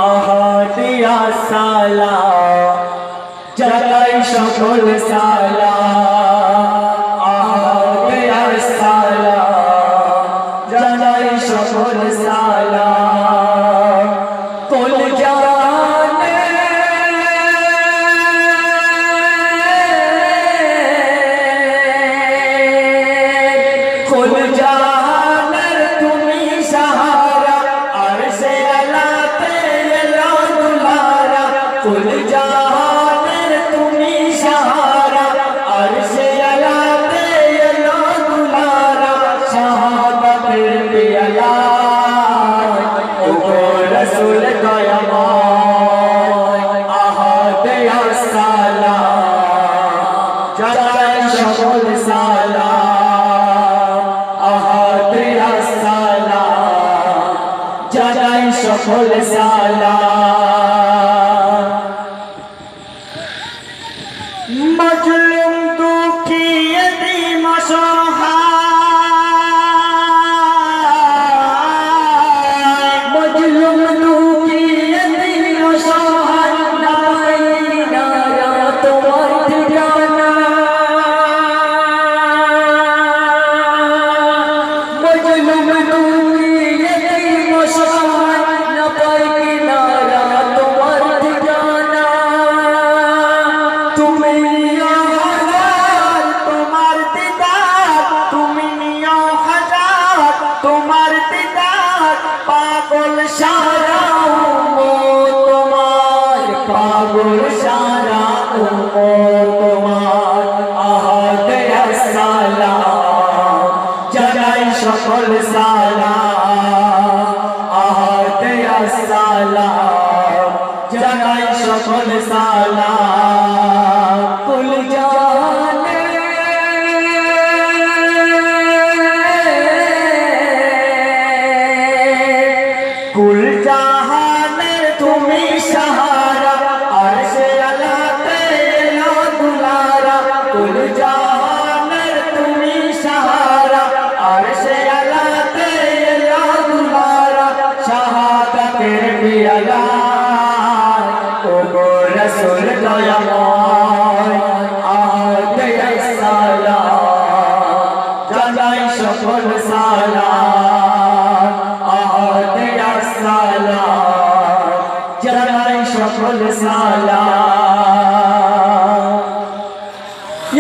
আহাদিয়া সালা জাগাই সকল সালা আহাদিয়া সালা জাগাই সকল সালা কুল জানে কুল জানে তুমি সহারা আরশে আলাতে এলো দুলারা কুল জানের তুমি সহারা আরশে আলাতে এলো দুলারা শাহাদাতের পিয়ালা ও রাসূল দয়াময় আহাদে আসসালা জাগাই সকল সালা আহাদে আসসালা জাগাই সকল সালা মজলুম দুঃখী এতিম অসহায় মজলুম দুঃখী এতিম অসহায় না পাইলি নারা তোমার ঠিকানা মজলুম দুঃখী এতিম অসহায় না পাইলি নারা তোমার ঠিকানা তুমি তোমার দিদার পাগল সারা উম্মত তোমার পাগল সারা উম্মত তোমার আহাদে আসসালা জাগাই সকল সালা আহাদে আসসালা জাগাই সকল সালা কুল জানে কুল জাহানের তুমি সহারা আরশে আলাতে এলো দুলারা কুল জাহানের তুমি সহারা আরশে আলাতে এলো দুলারা শাহাদাতের পিয়ালা ও গো রাসূল দয়াময় আহাদে আসসালা জাগাই সকল সালা আহাদে আসসালা জাগাই সকল সালা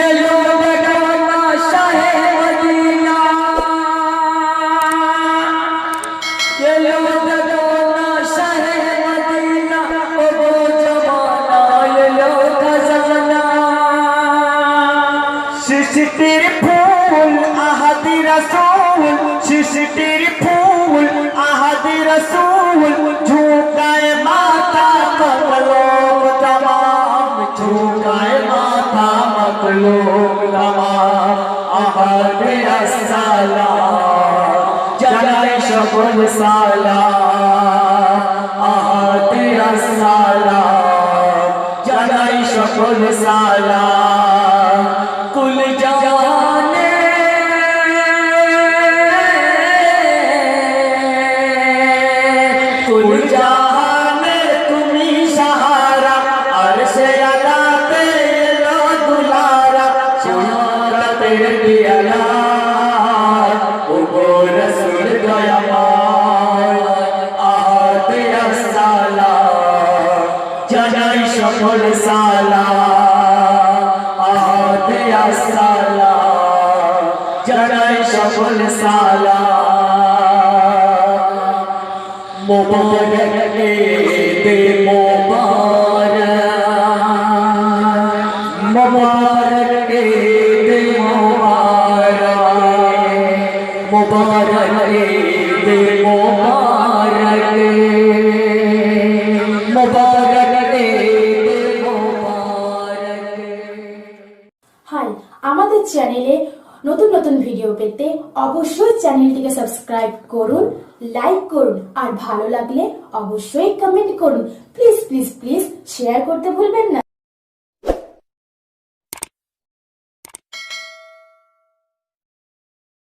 এলো বেগানা শাহে মদিনা এলো বেগানা শাহে মদিনা ও গো জমানা এলো খাজানা সৃষ্টির ফুল আহাদি রাসূল সৃষ্টির ফুল আহাদি রাসূল ঝুঁকায় মাথা মখলুক तमाम ঝুঁকায় মাথা মখলুক तमाम আহাদে আসসালা জাগাই সকল সালা আহাদে আসসালা জাগাই সকল সালা কুল জানে কুল জাহানে তুমি সহারা আরশে আলাতে এলো দুলারা শাহাদাতের পিয়ালা ও গো রাসূল দয়াময় আহাদে আসসালা জাগাই সকল সালা আহাদে আসসালা জাগাই সকল সালা মুবারক ঈদ মুবারক মুবারক ঈদ মুবারক মুবারক ঈদ মুবারক মুবারক ঈদ মুবারক। হাই, আমাদের চ্যানেলে নতুন নতুন ভিডিও পেতে অবশ্যই চ্যানেলটিকে সাবস্ক্রাইব করুন, লাইক করুন আর ভালো লাগলে অবশ্যই কমেন্ট করুন। প্লিজ প্লিজ প্লিজ শেয়ার করতে ভুলবেন না।